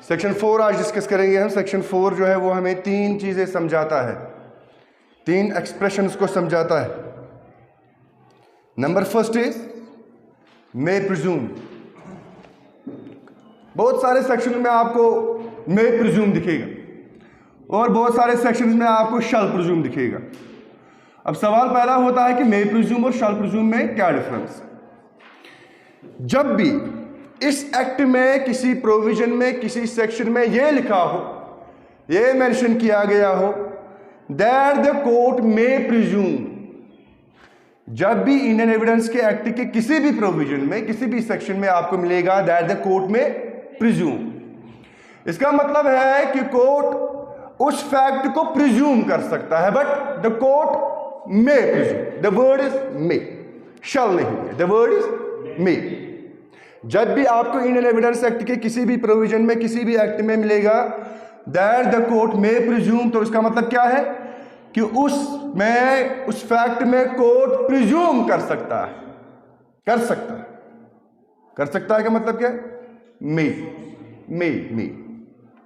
Section 4 आज discuss करेंगे हम। सेक्शन 4 जो है वो हमें 3 चीज़ें समझाता है, 3 एक्सप्रेशंस को समझाता है। Number first is may presume. बहुत सारे सेक्शन में आपको मे प्रिज्यूम दिखेगा और बहुत सारे सेक्शन में आपको शैल प्रिज्यूम दिखेगा। अब सवाल पैदा होता है कि मे प्रिज्यूम और शैल प्रिज्यूम में क्या डिफरेंस है। जब भी इस एक्ट में किसी प्रोविजन में किसी सेक्शन में यह लिखा हो, यह मेंशन किया गया हो that the court may presume, जब भी इंडियन एविडेंस के एक्ट के किसी भी प्रोविजन में किसी भी सेक्शन में आपको मिलेगा दैट द कोर्ट में प्रिज्यूम, इसका मतलब है कि कोर्ट उस फैक्ट को प्रिज्यूम कर सकता है, but the court may presume. The word is may, shall नहीं है, द वर्ड इज मे। जब भी आपको इंडियन एविडेंस एक्ट के किसी भी प्रोविजन में किसी भी एक्ट में मिलेगा that the court may presume, तो इसका मतलब क्या है कि उस फैक्ट में कोर्ट प्रिज्यूम कर सकता है, कर सकता है का मतलब क्या है? मे।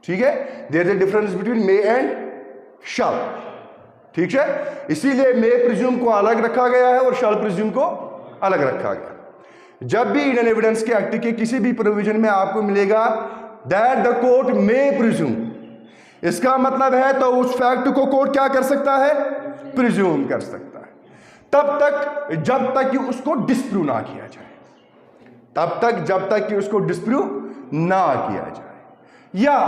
ठीक है, there is a difference between may and shall. ठीक है, इसीलिए मे प्रिज्यूम को अलग रखा गया है और शैल प्रिज्यूम को अलग रखा गया। जब भी इंडियन एविडेंस के एक्ट के किसी भी प्रोविजन में आपको मिलेगा that the court may presume, इसका मतलब है तो उस फैक्ट को कोर्ट क्या कर सकता है? प्रिज्यूम कर सकता है, तब तक जब तक कि उसको डिस्प्रूव ना किया जाए, तब तक जब तक कि उसको डिस्प्रूव ना किया जाए, या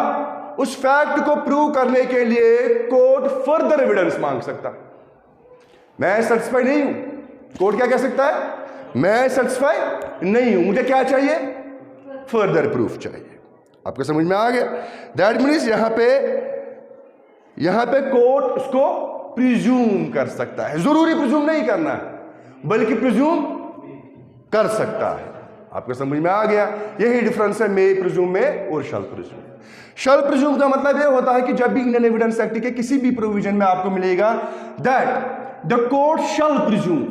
उस फैक्ट को प्रूव करने के लिए कोर्ट फर्दर एविडेंस मांग सकता है। मैं सेटिस्फाई नहीं हूं, कोर्ट क्या कह सकता है? मैं सेटिस्फाई नहीं हूं, मुझे क्या चाहिए? फर्दर प्रूफ चाहिए। आपको समझ में आ गया? दैट मीन्स यहां पे कोर्ट उसको प्रिज्यूम कर सकता है, जरूरी प्रिज्यूम नहीं करना है बल्कि प्रिज्यूम कर सकता है। आपको समझ में आ गया? यही डिफरेंस है मे प्रिज्यूम में और शैल प्रिज्यूम। शैल प्रिज्यूम का मतलब यह होता है कि जब भी इंडियन एविडेंस एक्ट के किसी भी प्रोविजन में आपको मिलेगा that the court shell presume,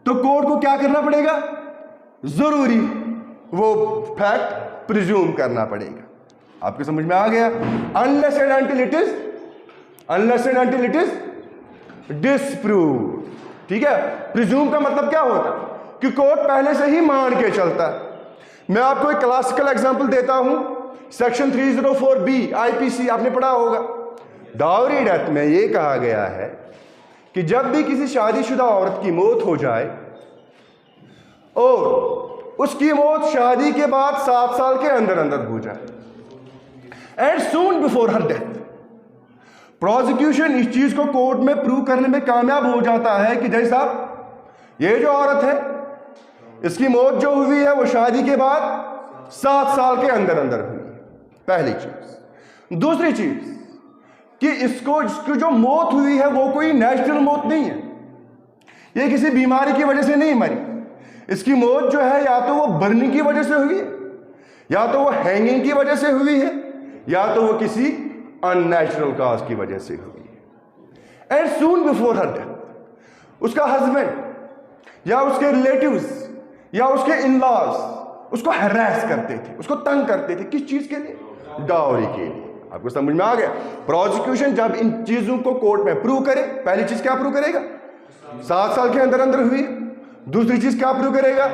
तो कोर्ट को क्या करना पड़ेगा? जरूरी वो फैक्ट प्रिज्यूम करना पड़ेगा। आपको समझ में आ गया? Unless and until it is disprove. ठीक है, प्रिज्यूम का मतलब क्या होता है कि कोर्ट पहले से ही मान के चलता है। मैं आपको एक क्लासिकल एग्जांपल देता हूं, सेक्शन 304B आईपीसी आपने पढ़ा होगा। डाउरी डेथ में यह कहा गया है कि जब भी किसी शादीशुदा औरत की मौत हो जाए और उसकी मौत शादी के बाद 7 साल के अंदर अंदर हो जाए and soon before her death, prosecution इस चीज को कोर्ट में प्रूव करने में कामयाब हो जाता है कि जैसा ये जो औरत है इसकी मौत जो हुई है वो शादी के बाद 7 साल के अंदर अंदर हुई है, पहली चीज। दूसरी चीज कि इसकी जो मौत हुई है वो कोई नेचुरल मौत नहीं है, ये किसी बीमारी की वजह से नहीं मरी। इसकी मौत जो है या तो वो बर्निंग की वजह से हुई है, या तो वो हैंगिंग की वजह से हुई है, या तो वो किसी अननेचुरल काज की वजह से हुई है। And soon before her death उसका हस्बैंड या उसके रिलेटिव्स या उसके इन-लॉज उसको हैरेस करते थे, उसको तंग करते थे। किस चीज के लिए? डाउरी के लिए। आपको समझ में आ गया? प्रोसिक्यूशन जब इन चीजों को कोर्ट में प्रूव करे, पहली चीज क्या प्रूव करेगा? 7 साल के अंदर अंदर हुई। दूसरी चीज क्या प्रूव करेगा?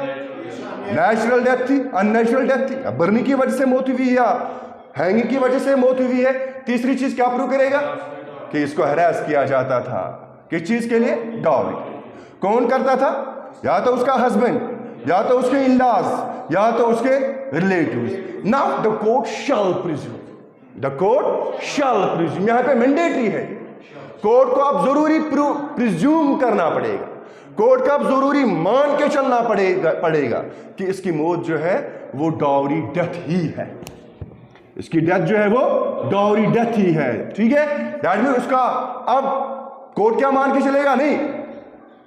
नेचुरल डेथ थी, अननेचुरल डेथ थी, बर्निंग की वजह से मौत हुई या हैंगिंग की वजह से मौत हुई है। तीसरी चीज क्या प्रूव करेगा? कि इसको हैरेस किया जाता था। किस चीज के लिए? डाउरी। कौन करता था? या तो उसका हस्बैंड, या तो उसके इन-लॉज, या तो उसके relatives. Now the court shell presume, the court shell presume, यहां पे मैंडेटरी है। कोर्ट को अब जरूरी प्रिज्यूम करना पड़ेगा, कोर्ट का अब जरूरी मान के चलना पड़ेगा कि इसकी मौत जो है वो डाउरी डेथ ही है, इसकी डेथ जो है वो डाउरी डेथ ही है। ठीक है, दैट मींस उसका अब कोर्ट क्या मान के चलेगा? नहीं,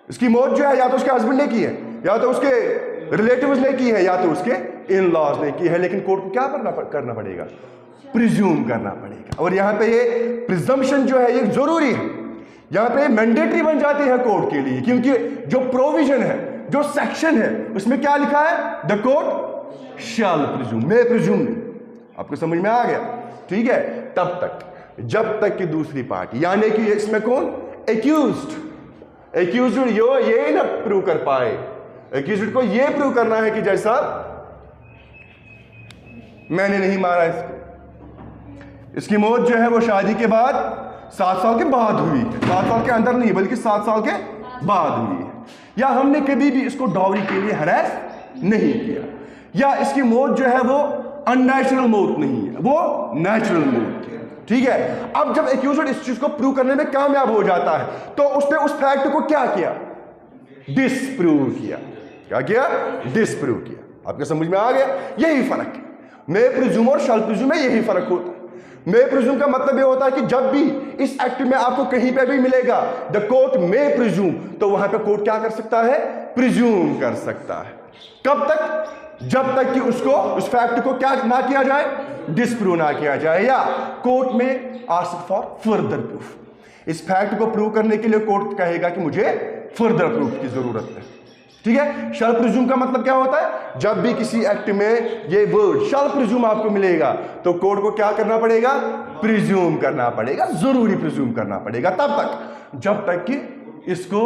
इसकी मौत जो है या तो उसके हस्बैंड ने की है, या तो उसके रिलेटिव्स ने की है, या तो उसके इन-लॉज ने की है, लेकिन कोर्ट को क्या करना पड़ेगा? प्रिज्यूम करना पड़ेगा। और यहां पे ये प्रिजम्पशन जो है ये जरूरी है, यहां पे मैंडेटरी बन जाती है कोर्ट के लिए, क्योंकि जो प्रोविजन है, जो सेक्शन है, उसमें क्या लिखा है? The court shell presume, may presume नहीं। आपको समझ में आ गया? ठीक है, तब तक जब तक कि दूसरी पार्टी यानी कि इसमें कौन, एक्यूज्ड ये ना प्रूव कर पाए, एक्यूज्ड को ये प्रूव करना है कि जैसा मैंने नहीं मारा इसको, इसकी मौत जो है वो शादी के बाद 7 साल के बाद हुई है, 7 साल के अंदर नहीं बल्कि 7 साल के बाद हुई है, या हमने कभी भी इसको डाउरी के लिए हरास नहीं किया, या इसकी मौत जो है वो अननेचुरल मौत नहीं है, वो नेचुरल मौत है। ठीक है, अब जब एक्यूज्ड इस चीज को प्रूव करने में कामयाब हो जाता है तो उसने उस फैक्ट को क्या किया, डिसप्रूव किया। क्या किया, डिसप्रूव किया। आपके समझ में आ गया? यही फर्क है मे प्रिज्यूम और शैल प्रिज्यूम में, यही फर्क होता है। मे प्रिज्यूम का मतलब ये होता है कि जब भी इस एक्ट में आपको कहीं पे भी मिलेगा द कोर्ट मे प्रिज्यूम, तो वहां पे कोर्ट क्या कर सकता है, प्रिज्यूम कर सकता है। कब तक, जब तक कि उसको उस फैक्ट को क्या ना किया जाए, डिसप्रूव ना किया जाए, या कोर्ट में आस्क फॉर फर्दर प्रूफ। इस फैक्ट को प्रूव करने के लिए कोर्ट कहेगा कि मुझे फर्दर प्रूफ की जरूरत है। ठीक है, शैल प्रिज्यूम का मतलब क्या होता है, जब भी किसी एक्ट में ये वर्ड शैल प्रिज्यूम आपको मिलेगा तो कोर्ट को क्या करना पड़ेगा, प्रिज्यूम करना पड़ेगा, जरूरी प्रिज्यूम करना पड़ेगा, तब तक जब तक कि इसको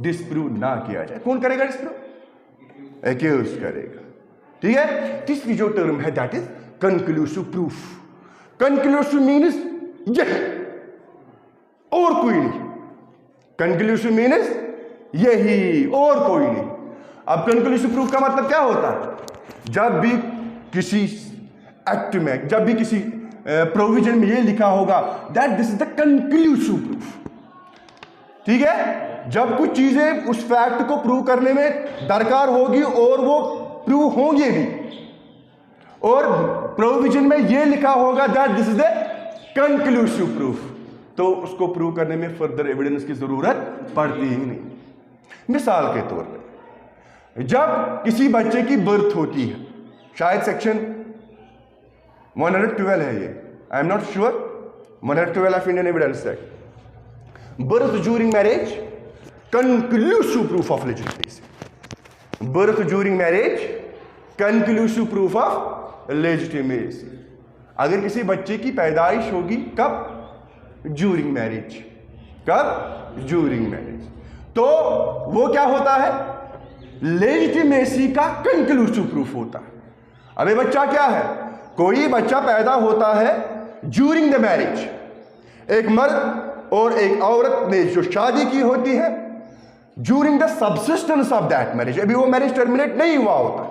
डिसप्रूव ना किया जाए। कौन करेगा डिसप्रूव, एक्यूज करेगा। ठीक है, तीसरी जो टर्म है that is conclusive proof. Conclusive means यही और कोई नहीं, कंक्लूसिव मीन्स यही और कोई नहीं। अब कंक्लूसिव प्रूफ का मतलब क्या होता है, जब भी किसी एक्ट में, जब भी किसी प्रोविजन में ये लिखा होगा that this is the conclusive proof. ठीक है, जब कुछ चीजें उस फैक्ट को प्रूव करने में दरकार होगी और वो प्रूव होंगे भी, और प्रोविजन में ये लिखा होगा that this is the conclusive proof, तो उसको प्रूव करने में फर्दर एविडेंस की जरूरत पड़ती ही नहीं। मिसाल के तौर पे जब किसी बच्चे की बर्थ होती है, शायद सेक्शन 112 है ये, I am not sure, 112 of Indian evidence act, birth during marriage conclusive proof of legitimacy, birth during marriage conclusive proof of legitimacy। अगर किसी बच्चे की पैदाइश होगी कब, ड्यूरिंग मैरिज, कब, ड्यूरिंग मैरिज, तो वो क्या होता है, लेजिटिमेसी का कंक्लूसिव प्रूफ होता है। अब ये बच्चा क्या है, कोई बच्चा पैदा होता है ड्यूरिंग द मैरिज, एक मर्द और एक औरत ने जो शादी की होती है during the subsistence of that marriage, अभी वो मैरिज टर्मिनेट नहीं हुआ होता,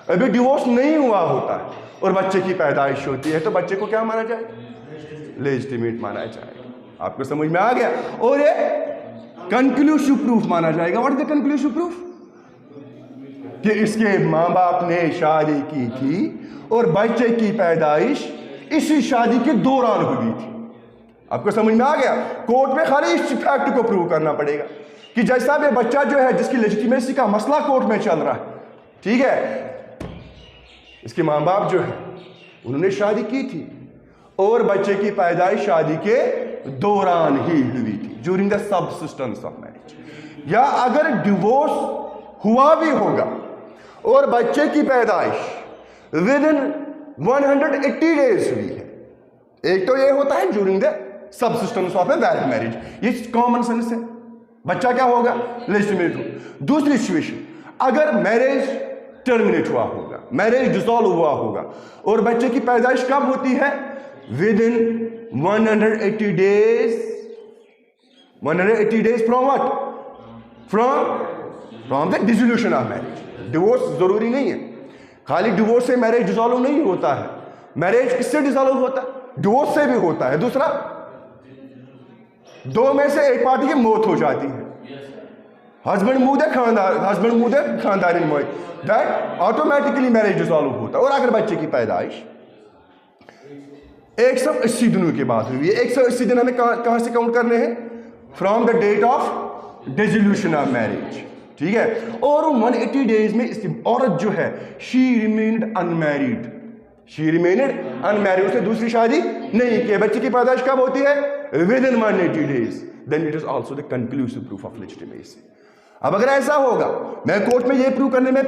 अभी डिवोर्स नहीं हुआ होता है, और बच्चे की पैदाइश होती है, तो बच्चे को क्या माना जाए, लेजिटिमेट माना जाएगा। आपको समझ में आ गया? और ये कंक्लूसिव प्रूफ माना जाएगा। What is the conclusive proof, कि इसके माँ बाप ने शादी की थी और बच्चे की पैदाइश इसी शादी के दौरान हुई थी। आपको समझ में आ गया? कोर्ट में खाली इस फैक्ट को प्रूव करना पड़ेगा कि जैसा भी बच्चा जो है जिसकी लेजिटिमेसी का मसला कोर्ट में चल रहा है, ठीक है, इसके माँ बाप जो है उन्होंने शादी की थी और बच्चे की पैदाइश शादी के दौरान ही हुई थी, during the subsistence of marriage. या अगर डिवोर्स हुआ भी होगा और बच्चे की पैदाइश विद इन 180 डेज हुई है, एक तो ये होता है during the subsistence of a valid marriage, ये कॉमन सेंस है, बच्चा क्या होगा, लेजिटिमेट हो। दूसरी सिचुएशन, अगर मैरिज टर्मिनेट हुआ होगा, मैरिज डिसॉल्व हुआ होगा और बच्चे की पैदाइश कब होती है, within 180 days, 180 days from what, from the dissolution of marriage. Divorce जरूरी नहीं है, खाली डिवोर्स से मैरिज डिसॉल्व नहीं होता है, मैरिज किससे डिसॉल्व होता है, डिवोर्स से भी होता है। दूसरा, दो में से एक पार्टी की मौत हो जाती है, हस्बैंड मुंह दे खानदार, हस्बैंड मुंह दे खानदारी मौत, दैट ऑटोमेटिकली मैरिज डिसॉल्व होता है। और अगर बच्चे की पैदाइश 180 दिनों के बाद हुई है, 180 दिन हमें कहां से काउंट करने हैं, from the date of dissolution of marriage, ठीक है। और 180 डेज में इसकी औरत जो है she remained unmarried, she remained unmarried, उसने दूसरी शादी नहीं की, बच्चे की पैदाइश कब होती है, within 180 days, then it is also the conclusive proof of legitimacy. अब अगर ऐसा होगा, मैं कोर्ट में ये प्रूव करने में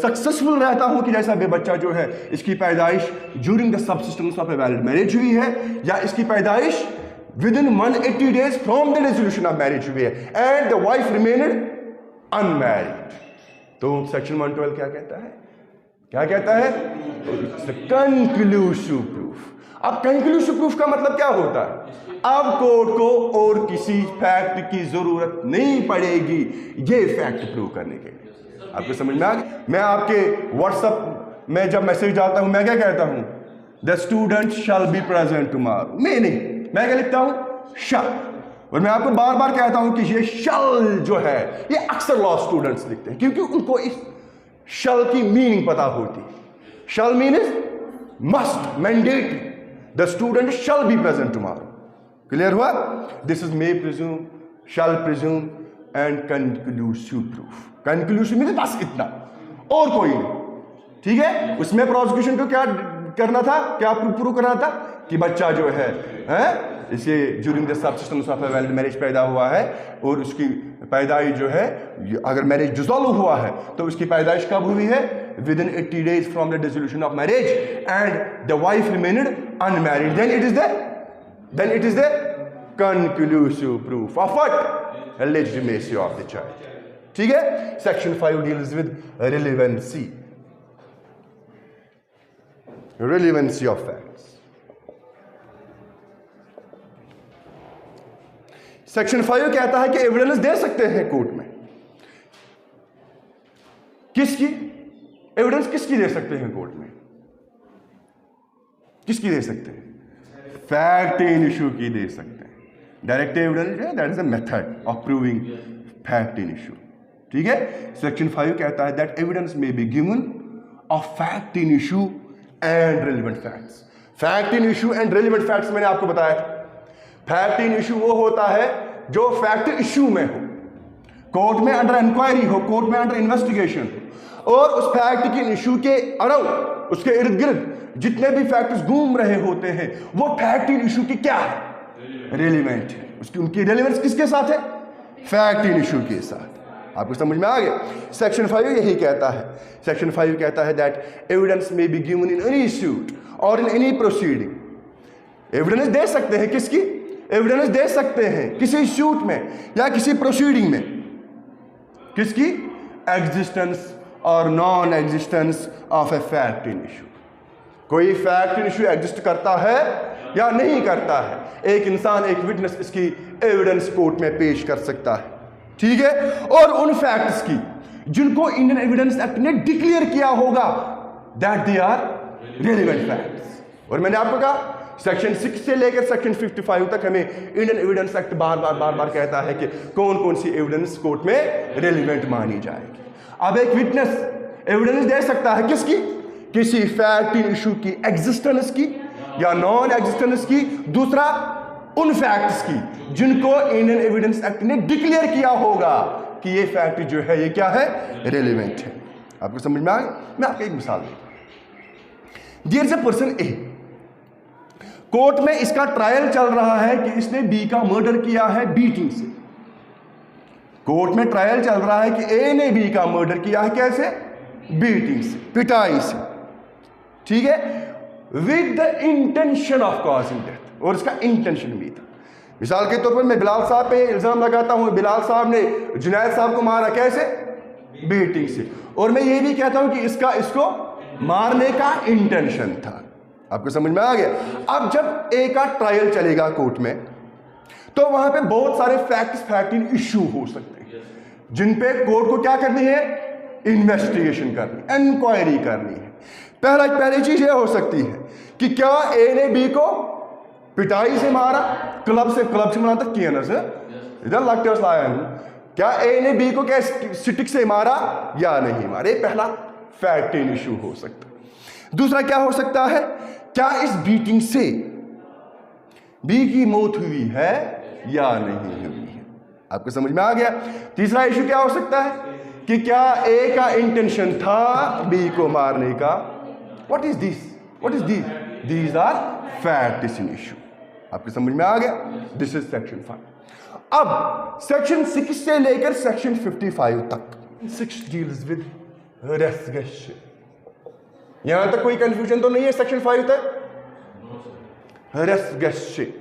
सक्सेसफुल रहता हूं कि जैसा बे बच्चा जो है इसकी पैदाइश during the subsistence of a valid marriage हुई है, या इसकी पैदाइश with in 180 days from the resolution of marriage हुई है, and the wife remained unmarried, तो सेक्शन 112 क्या कहता है? क्या कहता है? Conclusive proof. अब कंक्लूसिव प्रूफ का मतलब क्या होता है? अब कोर्ट को और किसी फैक्ट की जरूरत नहीं पड़ेगी ये फैक्ट प्रूव करने के लिए। आपको समझ में आ गया? मैं आपके व्हाट्सएप में जब मैसेज डालता हूं, मैं क्या कहता हूं? The student shall be present tomorrow. मैं नहीं, मैं क्या लिखता हूं? शैल। और मैं आपको बार बार कहता हूं कि ये शैल जो है ये अक्सर लॉ स्टूडेंट्स लिखते हैं, क्योंकि उनको इस शैल की मीनिंग पता होती है। Shall means must, mandatory, the student shall be present tomorrow. Clear हुआ? This is may presume, shall presume and conclusive proof. Conclusive means बस इतना और कोई नहीं, ठीक है? उसमें प्रोसिक्यूशन को क्या करना था, क्या प्रूव करना था कि बच्चा जो है इसे during the subsistence of a valid marriage पैदा हुआ है, और उसकी पैदाइश जो है, अगर मैरिज डिसॉल्व हुआ है तो उसकी पैदाइश कब हुई है? Within 80 days from the dissolution of marriage, and the wife remained unmarried, then it is the conclusive proof of what? Legitimacy of the child. ठीक है? Section 5 deals with relevancy. Relevancy of facts. Section 5 कहता है कि evidence दे सकते हैं court में। किसकी evidence? किसकी दे सकते हैं कोर्ट में? किसकी दे सकते हैं? फैक्ट इन इशू की दे सकते हैं। डायरेक्ट एविडेंस है, that is a method of proving fact in issue. ठीक है? सेक्शन 5 कहता है दैट एविडेंस में be given of fact in issue and relevant facts. Fact in issue and relevant facts मैंने आपको बताया था। फैक्ट इन इशू वो होता है जो फैक्ट इशू में हो, कोर्ट में अंडर इंक्वायरी हो, कोर्ट में अंडर इन्वेस्टिगेशन हो, और उस फैक्ट के इशू के अराउंड, उसके इर्द गिर्द जितने भी फैक्ट्स घूम रहे होते हैं वो फैक्ट इन इशू की क्या है? रेलिवेंट है। उसकी उनकी रेलिवेंस किसके साथ है? फैक्ट इन इशू के साथ। आपको समझ में आ गया? सेक्शन 5 यही कहता है। सेक्शन 5 कहता है दैट एविडेंस में be given in any suit और इन एनी प्रोसीडिंग। एविडेंस दे सकते हैं किसकी? एविडेंस दे सकते हैं किसी सूट में या किसी प्रोसीडिंग में। किसकी? एग्जिस्टेंस और non existence of a fact in issue. कोई फैक्ट इन इशू एग्जिस्ट करता है या नहीं करता है, एक इंसान, एक विटनेस इसकी एविडेंस कोर्ट में पेश कर सकता है। ठीक है? और उन फैक्ट्स की जिनको इंडियन एविडेंस एक्ट ने डिक्लेयर किया होगा that they are relevant facts. और मैंने आपको कहा सेक्शन 6 से लेकर सेक्शन 55 तक हमें इंडियन एविडेंस एक्ट बार बार कहता है कि कौन कौन सी एविडेंस कोर्ट में रेलिवेंट मानी जाएगी। अब एक विटनेस एविडेंस दे सकता है किसकी? किसी फैक्ट इन इशू की एग्जिस्टेंस की या नॉन एग्जिस्टेंस की। दूसरा, उन फैक्ट्स की जिनको इंडियन एविडेंस एक्ट ने डिक्लेयर किया होगा कि ये फैक्ट जो है ये क्या है? रेलिवेंट है। आपको समझ में आ गया? मैं आपको एक मिसाल दूं। There is a person A, court में इसका ट्रायल चल रहा है कि इसने बी का मर्डर किया है बीटिंग से। कोर्ट में ट्रायल चल रहा है कि ए ने बी का मर्डर किया है कैसे? बीटिंग से, पिटाई से। ठीक है? With the intention of causing death, और इसका इंटेंशन भी था। मिसाल के तौर पर मैं बिलाल साहब पे इल्जाम लगाता हूं, बिलाल साहब ने जुनैद साहब को मारा कैसे? बीटिंग से। और मैं ये भी कहता हूं कि इसको मारने का इंटेंशन था। आपको समझ में आ गया? अब जब ए का ट्रायल चलेगा कोर्ट में तो वहां पे बहुत सारे फैक्ट इन इशू हो सकते हैं जिन पे कोर्ट को क्या करनी है? इन्वेस्टिगेशन करनी, इंक्वायरी करनी है। पहली चीज ये हो सकती है कि क्या ए ने बी को पिटाई से मारा, क्लब से मारा तक किया ना सर, इधर लगते क्या ए ने बी को क्या स्टिक से मारा या नहीं मारा? ये पहला फैक्ट इन इशू हो सकता है। दूसरा क्या हो सकता है? क्या इस बीटिंग से बी की मौत हुई है या नहीं हुई है? आपको समझ में आ गया? तीसरा इशू क्या हो सकता है कि क्या ए का इंटेंशन था बी को मारने का? What is this? These are facts in issue. आपको समझ में आ गया? This is section 5। अब सेक्शन 6 से लेकर सेक्शन 55 तक 6 डील्स विद रेफगेशन। यहां तक कोई कंफ्यूजन तो नहीं है? सेक्शन 5 तक रेफगेशन,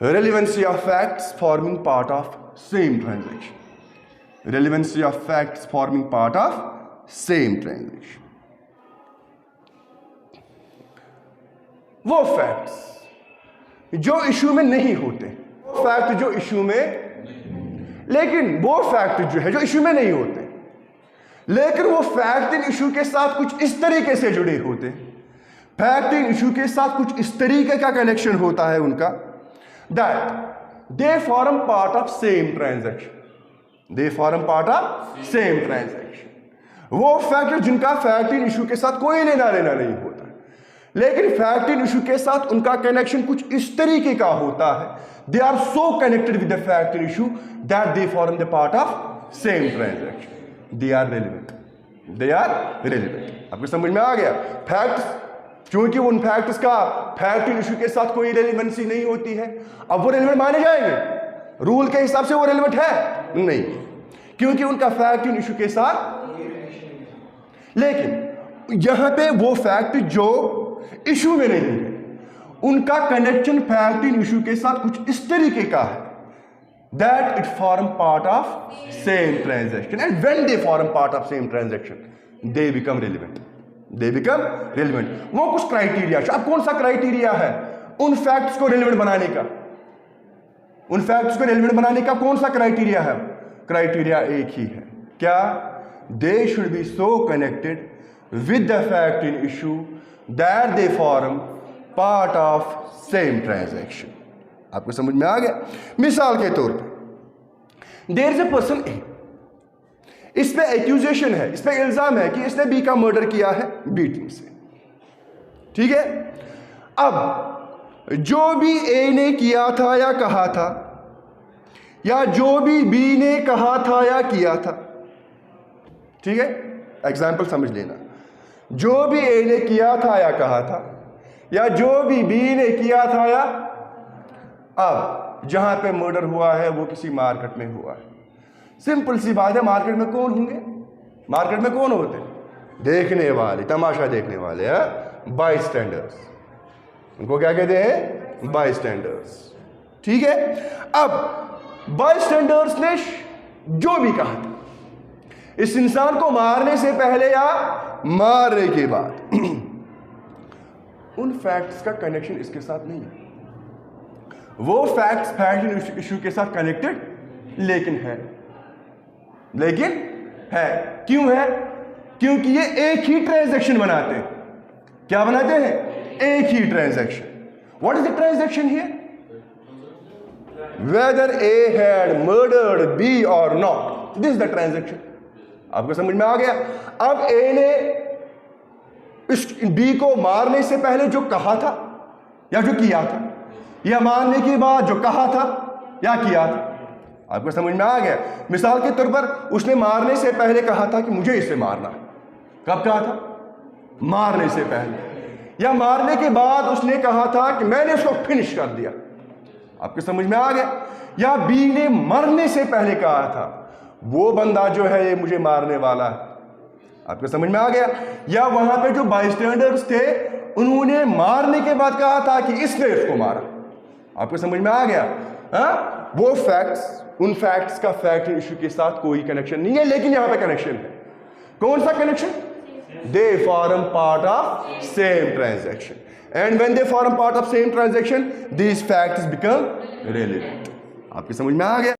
relevancy of facts forming part of same transaction, relevancy of facts forming part of same transaction। वो फैक्ट्स जो इशू में नहीं होते, फैक्ट जो इशू में, लेकिन वो फैक्ट जो है जो इशू में नहीं होते, लेकिन वो फैक्ट इन इशू के साथ कुछ इस तरीके से जुड़े होते, फैक्ट इन इशू के साथ कुछ इस तरीके का कनेक्शन होता है उनका, that they form part of same transaction, they form part of same transaction। वो फैक्ट जिनका फैक्ट इन इशू के साथ कोई लेना देना नहीं होता, लेकिन फैक्ट इन इशू के साथ उनका कनेक्शन कुछ इस तरीके का होता है, they are so connected with the fact in issue that they form the part of same transaction, they are relevant, they are relevant। आपको समझ में आ गया? फैक्ट्स, क्योंकि उन फैक्ट्स का फैक्ट इन इशू के साथ कोई रेलेवेंसी नहीं होती है, अब वो रेलेवेंट माने जाएंगे? रूल के हिसाब से वो रेलेवेंट है नहीं, क्योंकि उनका फैक्ट इन इशू के साथ। लेकिन यहां पे वो फैक्ट जो इशू में नहीं है, उनका कनेक्शन फैक्ट इन इशू के साथ कुछ इस तरीके का है, that it form part of same transaction, and when they form part of same transaction they become relevant, they become relevant। वो कुछ क्राइटेरिया, अब कौन सा क्राइटेरिया है उन फैक्ट्स को रेलेवेंट बनाने का? उन फैक्ट्स को रेलेवेंट बनाने का कौन सा क्राइटेरिया है? क्राइटेरिया एक ही है, क्या? They should be so connected with the fact in issue that they form part of same transaction. आपको समझ में आ गया? मिसाल के तौर पे देयर इज अ पर्सन ए, इस पे एक्यूजेशन है, इस पे इल्जाम है कि इसने बी का मर्डर किया है बीटिंग से, ठीक है? अब जो भी ए ने किया था या कहा था, या जो भी बी ने कहा था या किया था, ठीक है, एग्जाम्पल समझ लेना, जो भी ए ने किया था या कहा था, या जो भी बी ने किया था या, अब जहां पे मर्डर हुआ है वो किसी मार्केट में हुआ है। सिंपल सी बात है, मार्केट में कौन होंगे? मार्केट में कौन होते? देखने वाले, तमाशा देखने वाले, बाई स्टैंडर्स। उनको क्या कहते हैं? बाई स्टैंडर्स, ठीक है? अब बाई स्टैंडर्स ने जो भी कहा था, इस इंसान को मारने से पहले या मारने के बाद, उन फैक्ट्स का कनेक्शन इसके साथ नहीं है। वो फैक्ट्स फैक्ट इशू के साथ कनेक्टेड लेकिन है, लेकिन है। क्यों है? क्योंकि ये एक ही ट्रांजैक्शन बनाते हैं। क्या बनाते हैं? एक ही transaction. What is the transaction here? Whether A had murdered B or not, this is the transaction. आपको समझ में आ गया? अब ए ने इस बी को मारने से पहले जो कहा था या जो किया था, या मारने के बाद जो कहा था या किया था, आपको समझ में आ गया? मिसाल के तौर पर उसने मारने से पहले कहा था कि मुझे इसे मारना है। कब कहा था? मारने से पहले। या मारने के बाद उसने कहा था कि मैंने उसको फिनिश कर दिया। आपको समझ में आ गया? या बी ने मरने से पहले कहा था वो बंदा जो है ये मुझे मारने वाला है। आपको समझ में आ गया? या वहां पे जो बाईस्टैंडर्स थे उन्होंने मारने के बाद कहा था कि इसने इसको मारा। आपको समझ में आ गया? हाँ, वो फैक्ट्स, उन फैक्ट्स का फैक्ट इशू के साथ कोई कनेक्शन नहीं है, लेकिन यहां पे कनेक्शन है। कौन सा connection? They form part of same transaction, and when they form part of same transaction these facts become relevant. आपकी समझ में आ गया?